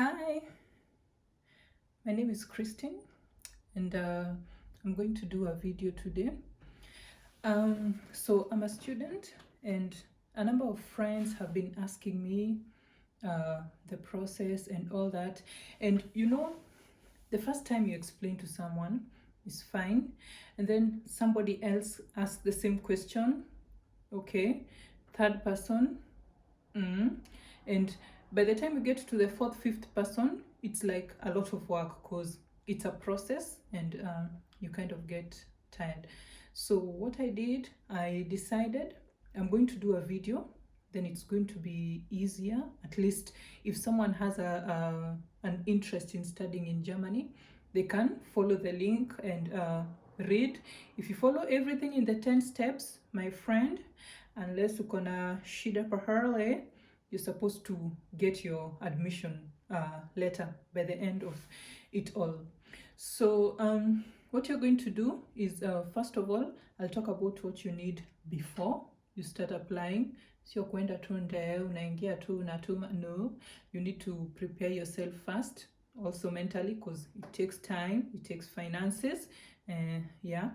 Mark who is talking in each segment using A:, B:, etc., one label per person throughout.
A: Hi, my name is Christine, and I'm going to do a video today. So I'm a student, and a number of friends have been asking me the process and all that. And the first time you explain to someone is fine, and then somebody else asks the same question, okay, third person, and by the time you get to the fourth, fifth person, it's like a lot of work because it's a process and you kind of get tired. So what I did, I decided I'm going to do a video, then it's going to be easier. At least if someone has an interest in studying in Germany, they can follow the link and read. If you follow everything in the 10 steps, my friend, unless uko na shida pahali, you're supposed to get your admission letter by the end of it all. So what you're going to do is, first of all, I'll talk about what you need before you start applying. Sio kwenda tu nde unaingia tu unatuma. No, you need to prepare yourself first, also mentally, because it takes time, it takes finances, yeah,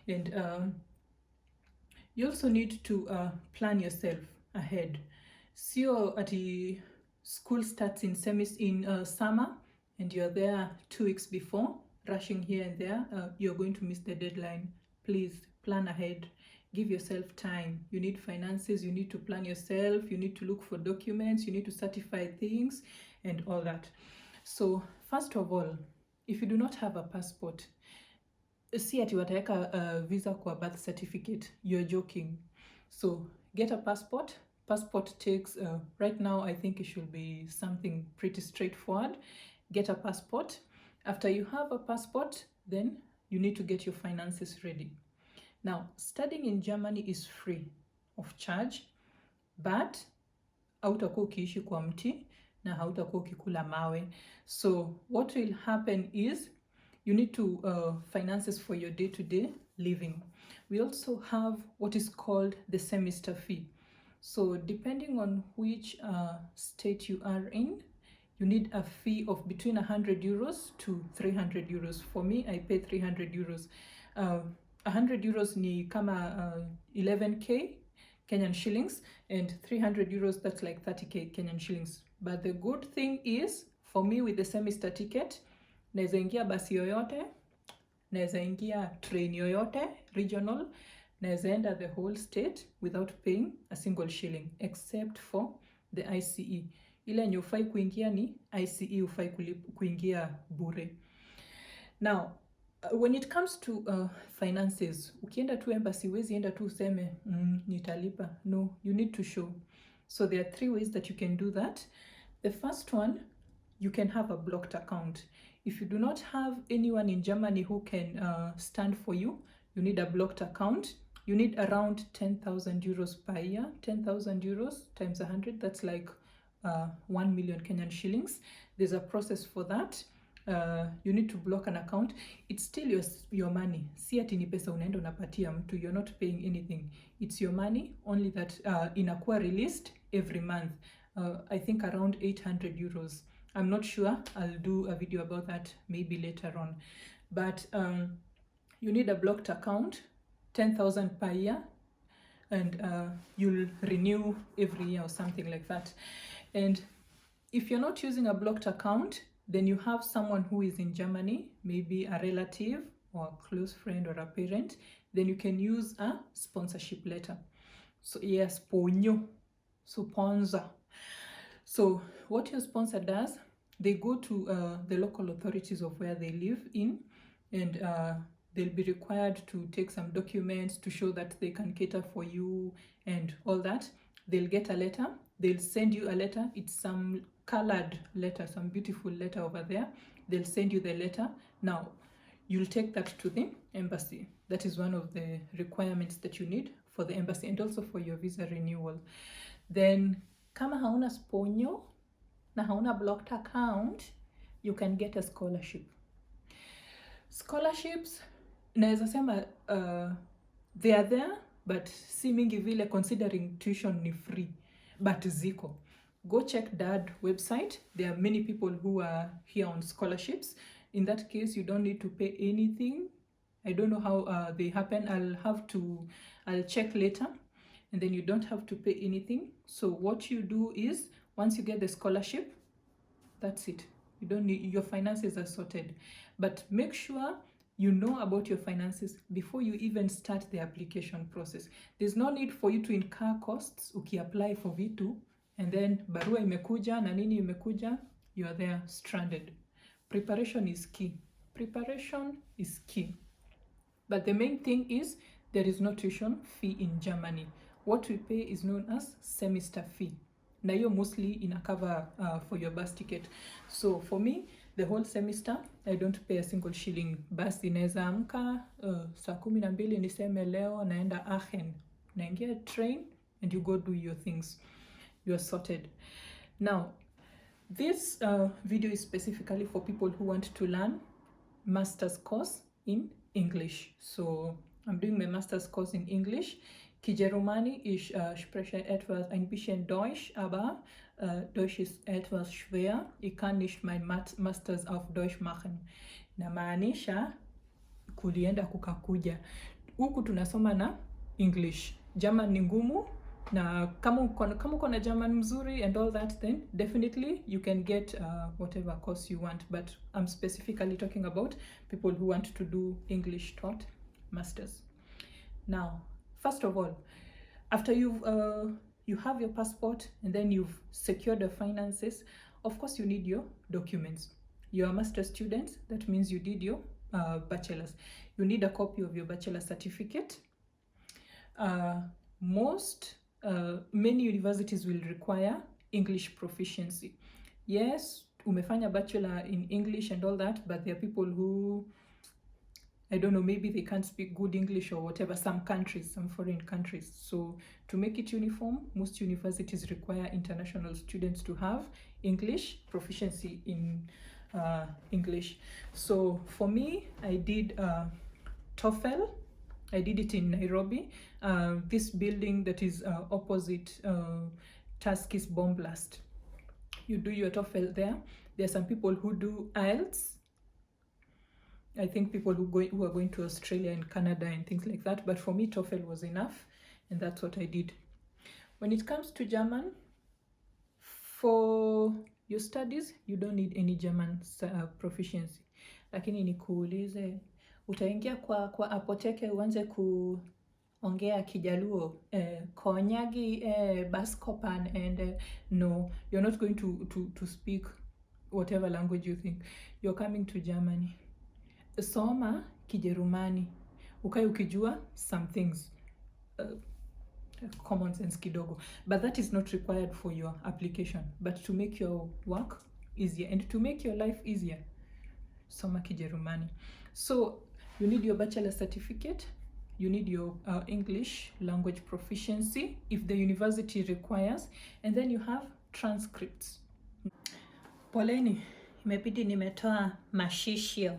A: and you also need to plan yourself ahead. Sio ati school starts in summer and you're there 2 weeks before, rushing here and there. You're going to miss the deadline. Please plan ahead. Give yourself time. You need finances. You need to plan yourself. You need to look for documents. You need to certify things and all that. So first of all, if you do not have a passport, see ati wataweka visa kwa birth certificate, you're joking. So get a passport. Passport takes, right now I think it should be something pretty straightforward. Get a passport. After you have a passport, then you need to get your finances ready. Now, studying in Germany is free of charge, but hautakuwa ukiishi kwa mti na hautakuwa ukikula mawe. So what will happen is you need to finances for your day-to-day living. We also have what is called the semester fee. So depending on which state you are in, you need a fee of between 100 euros to 300 euros. For me, I pay 300 euros. 100 euros ni kama 11k Kenyan shillings, and 300 euros, that's like 30k Kenyan shillings. But the good thing is, for me with the semester ticket, naweza ingia basi yoyote, naweza ingia train yoyote, regional, naweza enda the whole state without paying a single shilling, except for the ICE. Ile yenye ufai kuingia ni ICE, ufai kuingia bure. Now, when it comes to finances, ukienda tu embassy, wezi enda tu useme nitalipa. No, you need to show. So there are 3 ways that you can do that. The first one, you can have a blocked account. If you do not have anyone in Germany who can stand for you, you need a blocked account. You need around 10,000 euros per year. 10,000 euros times 100, that's like 1 million Kenyan shillings. There's a process for that. You need to block an account. It's still your money. Si ati ni pesa unaenda unapatia mtu. You're not paying anything. It's your money, only that inakuwa released every month. I think around 800 euros. I'm not sure. I'll do a video about that maybe later on. But you need a blocked account, 10,000 per year, and you'll renew every year or something like that. And if you're not using a blocked account, then you have someone who is in Germany, maybe a relative or a close friend or a parent, then you can use a sponsorship letter. So yes, ponyo, so sponsor. So what your sponsor does, they go to the local authorities of where they live in, and they'll be required to take some documents to show that they can cater for you and all that. They'll get a letter. They'll send you a letter. It's some colored letter, some beautiful letter over there. They'll send you the letter. Now, you'll take that to the embassy. That is one of the requirements that you need for the embassy and also for your visa renewal. Then, kama hauna sponyo na hauna blocked account, you can get a scholarship. Scholarships, naweza sema they are there, but si mingi vile, considering tuition ni free, but ziko. go check DAD website. There are many people who are here on scholarships. In that case, you don't need to pay anything. I don't know how they happen. I'll check later. And then you don't have to pay anything. So what you do is, once you get the scholarship, that's it. You don't need, your finances are sorted. But make sure you know about your finances before you even start the application process. There's no need for you to incur costs ukiapply for vitu, and then barua imekuja na nini imekuja, you are there stranded. Preparation is key. Preparation is key. But the main thing is, there is no tuition fee in Germany. What we pay is known as semester fee. Na hiyo mostly ina cover for your bus ticket. So for me, the whole semester, I don't pay a single shilling. Basi inaweza amka saa 12 niseme leo naenda Aachen. Naingia train and you go do your things. You are sorted. Now, this video is specifically for people who want to learn master's course in English. So I'm doing my master's course in English. Kijerumani, ich spreche etwas ein bisschen Deutsch, aber Deutsch ist etwas schwer. Ich kann nicht mein Masters auf Deutsch machen. Namaanisha kulienda kukakuja. Huku tunasoma na English. German ni ngumu, na kama uko na German mzuri and all that, then definitely you can get whatever course you want. But I'm specifically talking about people who want to do English taught masters. Now, first of all, after you have your passport and then you've secured the finances, of course you need your documents. You're a master student, that means you did your bachelor's. You need a copy of your bachelor certificate. Many universities will require English proficiency. Yes, umefanya bachelor in English and all that, but there are people who, I don't know, maybe they can't speak good English or whatever, some foreign countries. So to make it uniform, most universities require international students to have English proficiency in English. So for me, I did TOEFL. I did it in Nairobi, this building that is opposite Tuskys Bomb Blast. You do your TOEFL there. There are some people who do IELTS. I think people who are going to Australia and Canada and things like that. But for me, TOEFL was enough, and that's what I did. When it comes to German, for your studies, you don't need any German proficiency. Lakini nikuulize, utaingia kwa apoteke uanze kuongea Kijaluo, konyagi, Baskopan, and no, you're not going to speak whatever language you think. You're coming to Germany. Soma Kijerumani, ukae ukijua some things, common sense kidogo, but that is not required for your application. But to make your work easier and to make your life easier, soma Kijerumani. So you need your bachelor certificate, you need your English language proficiency if the university requires, and then you have transcripts. Poleni, imebidi nimetoa mashishio,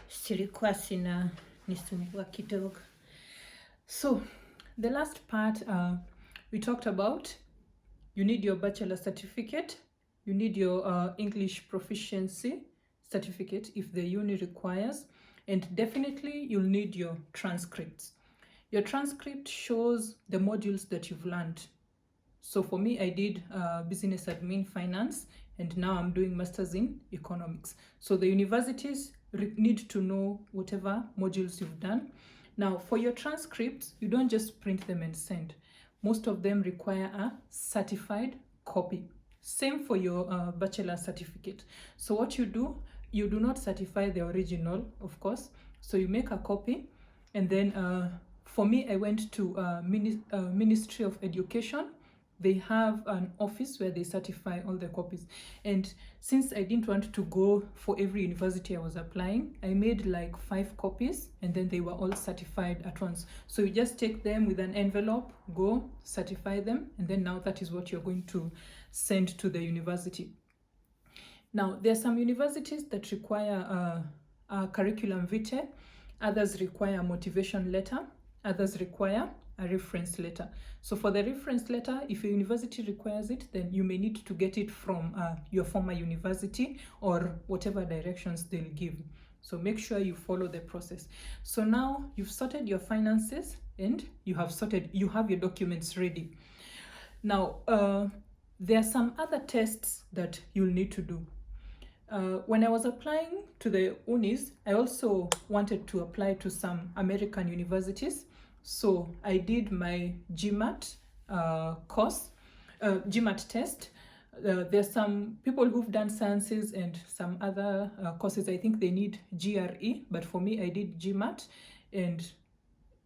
A: silikuwa sina nisumbua kidogo. So the last part we talked about, you need your bachelor certificate, you need your English proficiency certificate if the uni requires, and definitely you'll need your transcripts. Your transcript shows the modules that you've learned. So for me, I did business admin, finance, and now I'm doing masters in economics. So the universities need to know whatever modules you've done. Now for your transcripts, you don't just print them and send. Most of them require a certified copy. Same for your bachelor certificate. So what you do not certify the original, of course. So you make a copy, and then for me, I went to Ministry of Education. They have an office where they certify all the copies. And since I didn't want to go for every university I was applying, I made like 5 copies, and then they were all certified at once. So you just take them with an envelope, go certify them, and then now that is what you're going to send to the university. Now, there are some universities that require a curriculum vitae, others require a motivation letter, others require a reference letter. So for the reference letter, if your university requires it, then you may need to get it from your former university or whatever directions they'll give. So make sure you follow the process. So now you've sorted your finances and you have your documents ready. Now, there are some other tests that you'll need to do. When I was applying to the unis, I also wanted to apply to some American universities. So I did my GMAT GMAT test. There's some people who've done sciences and some other courses. I think they need GRE, but for me, I did GMAT, and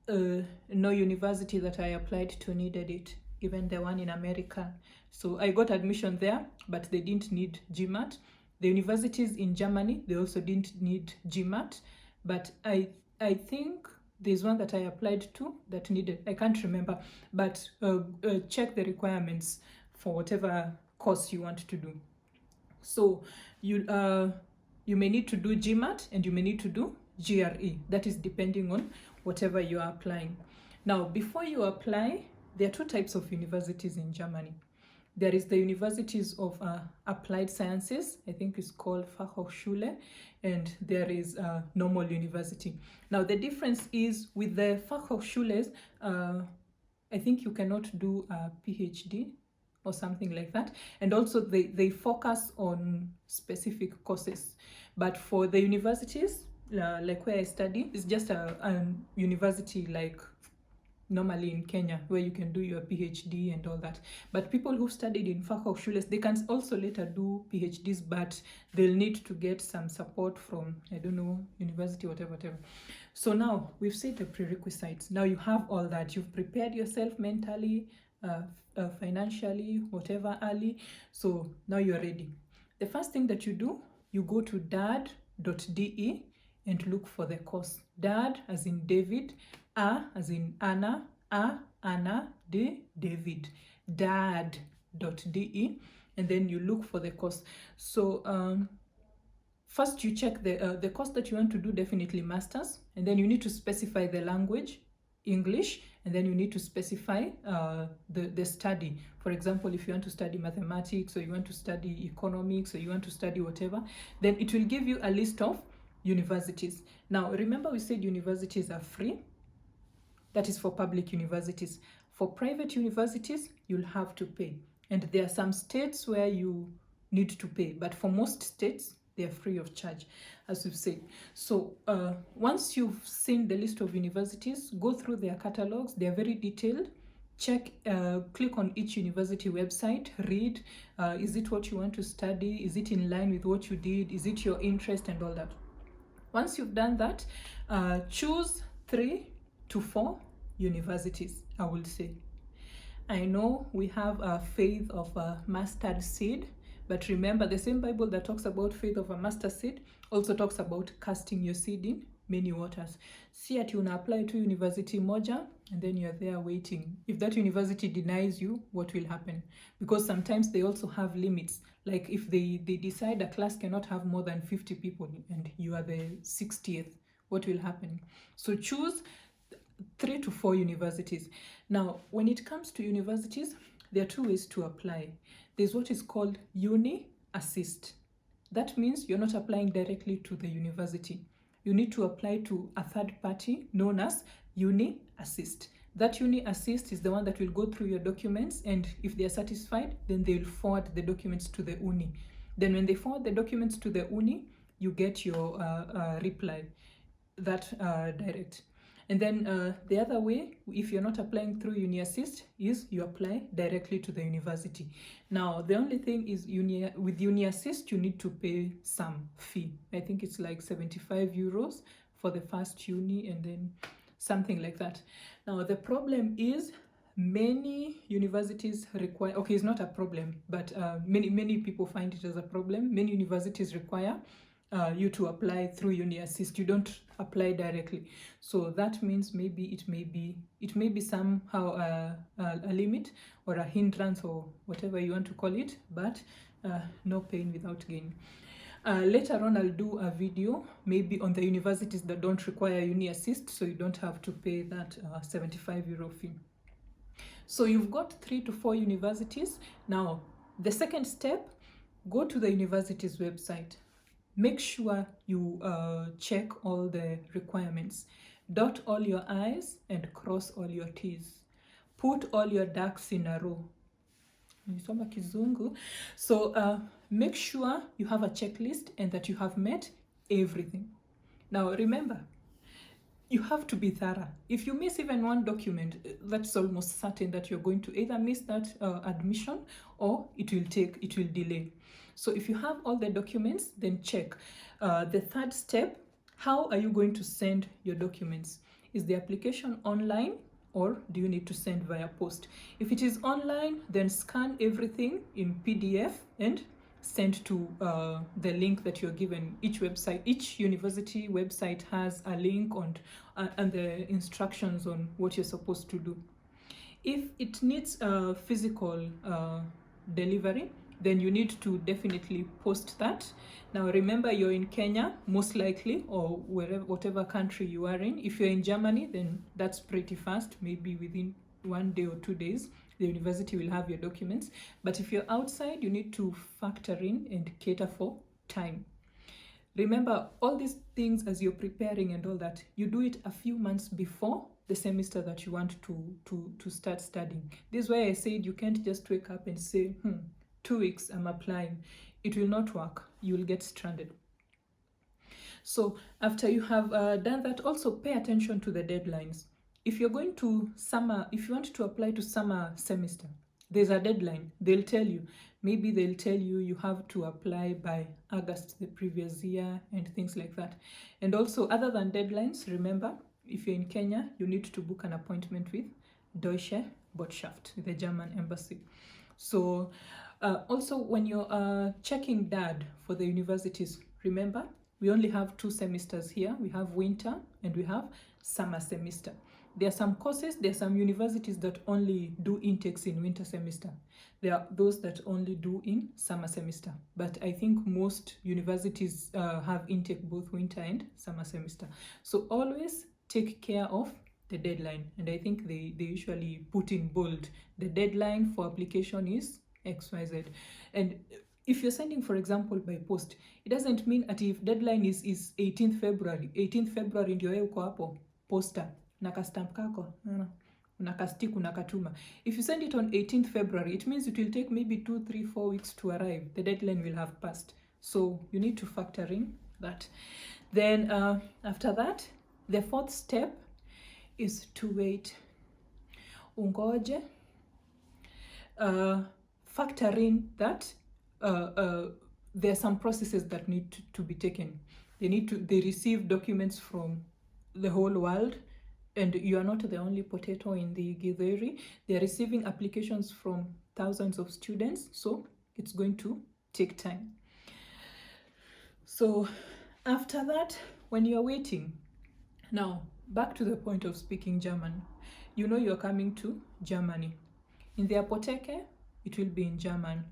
A: no university that I applied to needed it, even the one in America. So I got admission there, but they didn't need GMAT. The universities in Germany, they also didn't need GMAT, but I think there's one that I applied to that needed, I can't remember, but check the requirements for whatever course you want to do. So you may need to do GMAT and you may need to do GRE. That is depending on whatever you are applying. Now, before you apply, there are two types of universities in Germany. There is the universities of applied sciences, I think it's called Fachhochschule, and there is normal university. Now the difference is with the Fachhochschules, I think you cannot do a PhD or something like that. And also they focus on specific courses. But for the universities, like where I study, it's just a university like normally in Kenya, where you can do your PhD and all that. But people who studied in Fachhochschules, they can also later do PhDs, but they'll need to get some support from, I don't know, university, whatever. So now we've set the prerequisites. Now you have all that. You've prepared yourself mentally, financially, whatever, early. So now you're ready. The first thing that you do, you go to dad.de and look for the course. Dad as in David, as in Anna, Anna, David, dad.de, and then you look for the course. So first you check the course that you want to do, definitely masters, and then you need to specify the language, English, and then you need to specify the study. For example, if you want to study mathematics, or you want to study economics, or you want to study whatever, then it will give you a list of universities. Now remember, we said universities are free. That is for public universities. For private universities, you'll have to pay. And there are some states where you need to pay, but for most states, they are free of charge, as we've said. So once you've seen the list of universities, go through their catalogs. They are very detailed. Check, click on each university website, read, is it what you want to study? Is it in line with what you did? Is it your interest and all that? Once you've done that, choose 3 to 4 universities, I will say. I know we have a faith of a mustard seed, but remember, the same Bible that talks about faith of a mustard seed also talks about casting your seed in many waters. See at you apply to university moja, and then you're there waiting. If that university denies you, what will happen? Because sometimes they also have limits. Like if they decide a class cannot have more than 50 people and you are the 60th, what will happen? So choose 3 to 4 universities. Now, when it comes to universities, there are 2 ways to apply. There's what is called Uni Assist. That means you're not applying directly to the university. You need to apply to a third party known as Uni Assist. That Uni Assist is the one that will go through your documents, and if they are satisfied, then they will forward the documents to the uni. Then when they forward the documents to the uni, you get your reply, that direct. And then the other way, if you're not applying through Uni Assist, is you apply directly to the university. Now, the only thing is with Uni Assist, you need to pay some fee. I think it's like 75 euros for the first uni, and then something like that. Now, the problem is many universities require, okay, it's not a problem, but many people find it as a problem. Many universities require you to apply through Uni Assist. You don't apply directly. So that means maybe it may be somehow a limit or a hindrance or whatever you want to call it, but no pain without gain. Later on, I'll do a video maybe on the universities that don't require uni assist, so you don't have to pay that €75 fee. So you've got 3 to 4 universities. Now, the second step, go to the university's website. Make sure you check all the requirements. Dot all your I's and cross all your T's. Put all your ducks in a row. So make sure you have a checklist and that you have met everything. Now remember, you have to be thorough. If you miss even one document, that's almost certain that you're going to either miss that admission or it will delay. So if you have all the documents, then check. The third step, how are you going to send your documents? Is the application online or do you need to send via post? If it is online, then scan everything in PDF and send to the link that you're given. Each university website has a link and the instructions on what you're supposed to do. If it needs a physical delivery, then you need to definitely post that. Now remember, you're in Kenya, most likely, or whatever country you are in. If you're in Germany, then that's pretty fast, maybe within 1 day or 2 days. The university will have your documents. But if you're outside, you need to factor in and cater for time. Remember, all these things as you're preparing and all that, you do it a few months before the semester that you want to start studying. This is why I said you can't just wake up and say, 2 weeks I'm applying. It will not work. You will get stranded. So after you have done that, also pay attention to the deadlines. If you're going to if you want to apply to summer semester, there's a deadline. They'll tell you you have to apply by August the previous year and things like that. And also, other than deadlines, remember, if you're in Kenya, you need to book an appointment with Deutsche Botschaft, the German embassy. So also, when you're checking DAD for the universities, remember, we only have 2 semesters here. We have winter and we have summer semester. There are some courses, there are some universities that only do intakes in winter semester. There are those that only do in summer semester. But I think most universities have intake both winter and summer semester. So always take care of the deadline. And I think they usually put in bold, the deadline for application is XYZ. And if you're sending, for example, by post, it doesn't mean that if deadline is 18th February ndio wewe uko hapo posta na kastamp kako unakastik unakatuma. If you send it on 18th February, it means it will take maybe 2, 3, 4 weeks to arrive. The deadline will have passed. So you need to factor in that. Then after that, the 4th step is to wait. Ungoje. Factor in that there are some processes that need to be taken. They receive documents from the whole world, and you are not the only potato in the githeri. They are receiving applications from thousands of students, so it's going to take time. So after that, when you're waiting, now back to the point of speaking German. You know you're coming to Germany. In the Apotheke, it will be in German.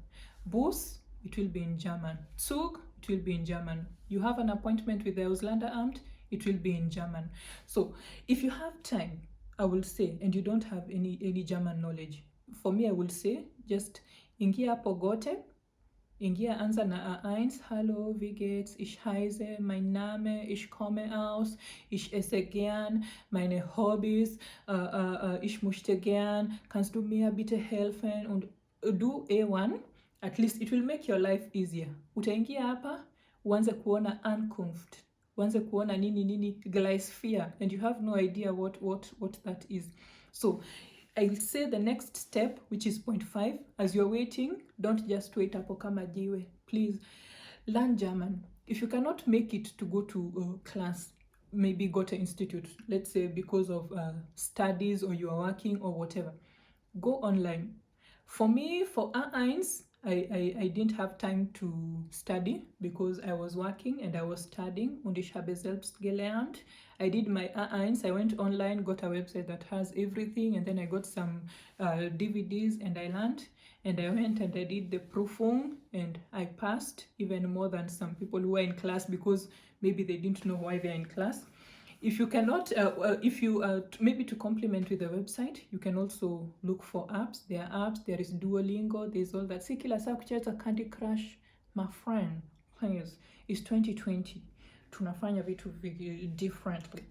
A: Bus, it will be in German. Zug, it will be in German. You have an appointment with the Ausländeramt, it will be in German. So if you have time, I will say, and you don't have any German knowledge, for me I will say, just ingia hapo Gote, ingia anza na A1, hallo, wie geht's, ich heiße, mein Name, ich komme aus, ich esse gern, meine Hobbys, ich möchte gern, kannst du mir bitte helfen? Und do A1, at least it will make your life easier. Utaingia hapa, uanze kuona Ankunft, uanze kuona nini Glysphere, and you have no idea what that is. So I'll say the next step, which is point 5, as you're waiting, don't just wait hapo kama jiwe. Please learn German. If you cannot make it to go to class, maybe go to institute, let's say because of studies or you are working or whatever, go online. For me, for A1, I didn't have time to study because I was working and I was studying. Und ich habe selbst gelernt. I did my A1. I went online, got a website that has everything, and then I got some DVDs and I learned. and I went and I did the proofing, and I passed even more than some people who were in class, because maybe they didn't know why they're in class. If you cannot, maybe to complement with the website, you can also look for apps. There are apps, there is Duolingo, there's all that. Sikila Sakucheta Candy Crush, my friend, please, it's 2020. Tunafanya vitu differently.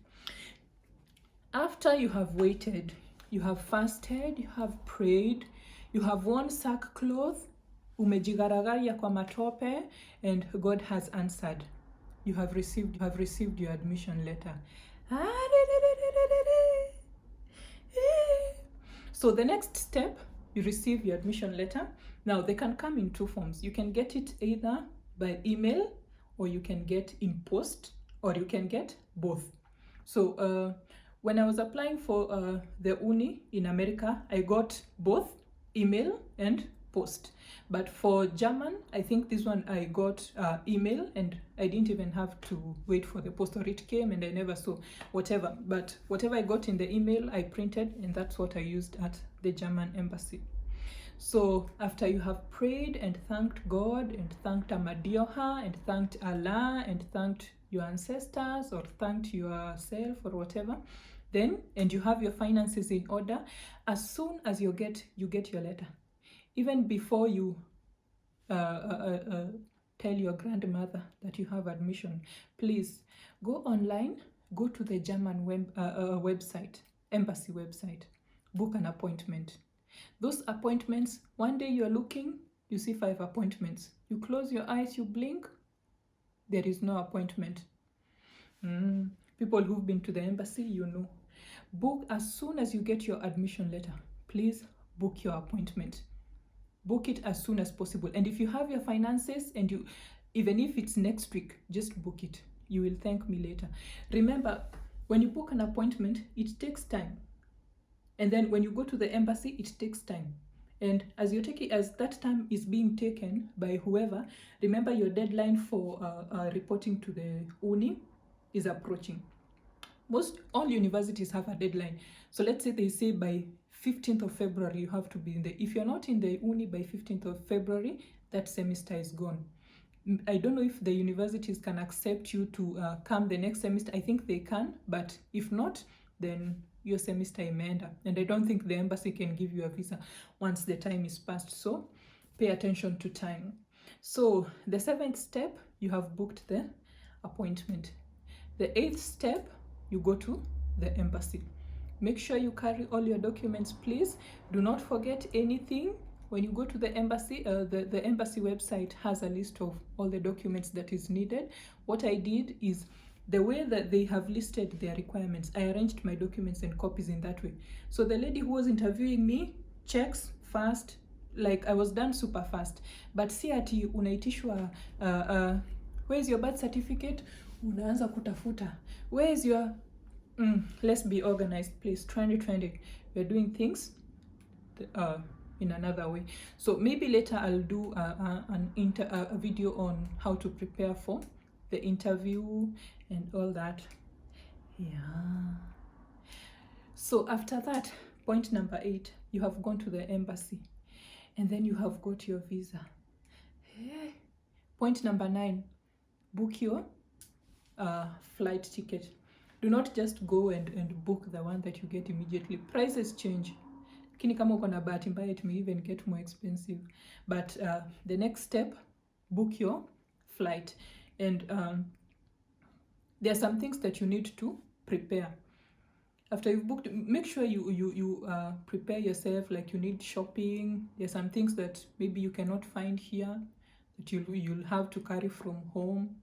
A: After you have waited, you have fasted, you have prayed, you have worn sackcloth, umejigaragaria kwa matope, and God has answered. You have received your admission letter. So the next step, you receive your admission letter. Now they can come in two forms. You can get it either by email, or you can get in post, or you can get both. So when I was applying for the uni in America, I got both email and post. But for German, I think this one I got email, and I didn't even have to wait for the post, or it came and I never saw, whatever. But whatever I got in the email, I printed, and that's what I used at the German embassy. So after you have prayed and thanked God and thanked Amadioha and thanked Allah and thanked your ancestors or thanked yourself or whatever, then, and you have your finances in order, as soon as you get your letter, even before you tell your grandmother that you have admission, please go online, go to the German website, embassy website, book an appointment. Those appointments, one day you're looking, you see 5 appointments. You close your eyes, you blink, there is no appointment. People who've been to the embassy, you know. Book as soon as you get your admission letter. Please book your appointment. Book it as soon as possible. And if you have your finances, and you, even if it's next week, just book it. You will thank me later. Remember, when you book an appointment, it takes time. And then when you go to the embassy, it takes time. And as that time is being taken by whoever, remember your deadline for reporting to the uni is approaching. All universities have a deadline. So let's say they say by 15th of February you have to be in the, if you're not in the uni by 15th of February, that semester is gone. I don't know if the universities can accept you to come the next semester. I think they can, but if not, then your semester imeenda. And I don't think the embassy can give you a visa once the time is passed. So pay attention to time. So the 7th step, you have booked the appointment. The 8th step, you go to the embassy. Make sure you carry all your documents, please. Do not forget anything. When you go to the embassy, the embassy website has a list of all the documents that is needed. What I did is, the way that they have listed their requirements, I arranged my documents and copies in that way. So the lady who was interviewing me checks fast, like I was done super fast. But see ati unaitishwa, where's your birth certificate? Unaanza kutafuta. Where's your, let's be organized, please. 2020, we're doing things in another way. So maybe later I'll do a video on how to prepare for the interview and all that. Yeah. So after that, point number 8, you have gone to the embassy, and then you have got your visa. Point number 9, book your flight ticket. Do not just go and book the one that you get immediately. Prices change. Kini kama uko na bahati mbaya, it may even get more expensive. But the next step, book your flight. And there are some things that you need to prepare. After you've booked, make sure you prepare yourself, like you need shopping. There are some things that maybe you cannot find here that you'll have to carry from home.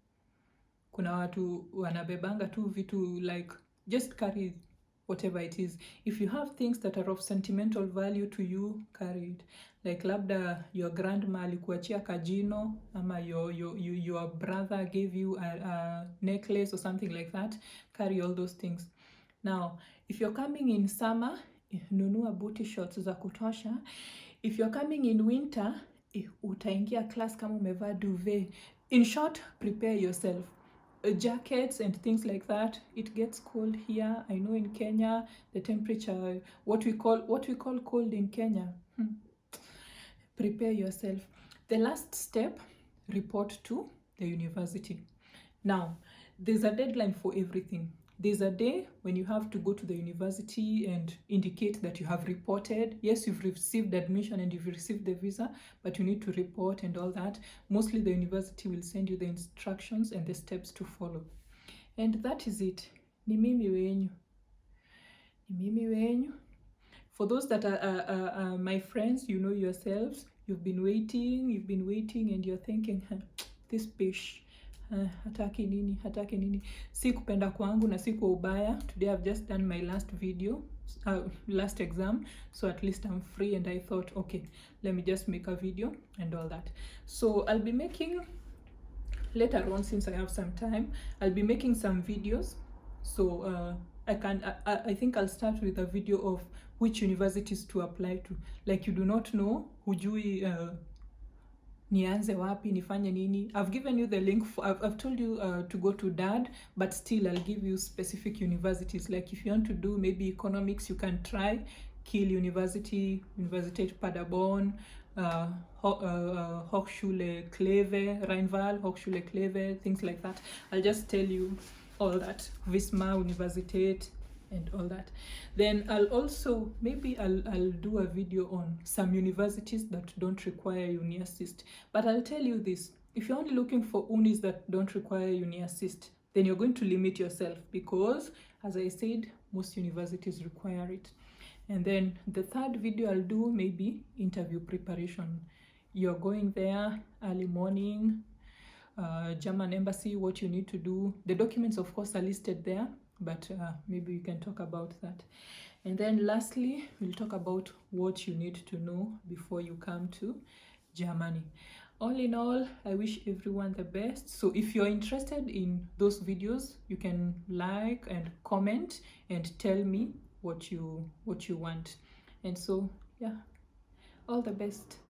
A: Kuna watu wanabebanga tu vitu, like just carry whatever it is. If you have things that are of sentimental value to you, carry it. Like labda your grandma alikuachia kajino, ama your brother gave you a necklace or something like that, carry all those things. Now, if you're coming in summer, nunua booty shorts za kutosha. If you're coming in winter, utaingia class kama umevaa duvet. In short, prepare yourself. Jackets and things like that. It gets cold here. I know in Kenya the temperature, what we call cold in Kenya, prepare yourself. The last step, report to the university. Now, there's a deadline for everything. There's a day when you have to go to the university and indicate that you have reported. Yes, you've received admission and you've received the visa, but you need to report and all that. Mostly the university will send you the instructions and the steps to follow. And that is it. Ni mimi wenyu. Ni mimi wenyu. For those that are my friends, you know yourselves, you've been waiting and you're thinking, this bitch, hataki nini. Si kupenda kwangu na si kwa ubaya. Today I've just done my last video, last exam, so at least I'm free, and I thought, okay, let me just make a video and all that. So I'll be making, later on, since I have some time, I'll be making some videos. So I think I'll start with a video of which universities to apply to. Like, you do not know, hujui nianze wapi, nifanye nini. I've given you the link for, I've told you to go to DAD, but still I'll give you specific universities. Like, if you want to do maybe economics, you can try Kiel University, Universität Paderborn, Hochschule Kleve, Rheinval, Hochschule Kleve, things like that. I'll just tell you all that. Wismar Universität and all that. Then I'll also, maybe I'll do a video on some universities that don't require uni assist. But I'll tell you this, if you're only looking for unis that don't require uni assist, then you're going to limit yourself, because, as I said, most universities require it. And then the third video I'll do, maybe interview preparation. You're going there early morning, German embassy, what you need to do. The documents, of course, are listed there, but maybe we can talk about that. And then lastly, we'll talk about what you need to know before you come to Germany. All in all, I wish everyone the best. So if you're interested in those videos, you can like and comment and tell me what you want. And so, yeah, all the best.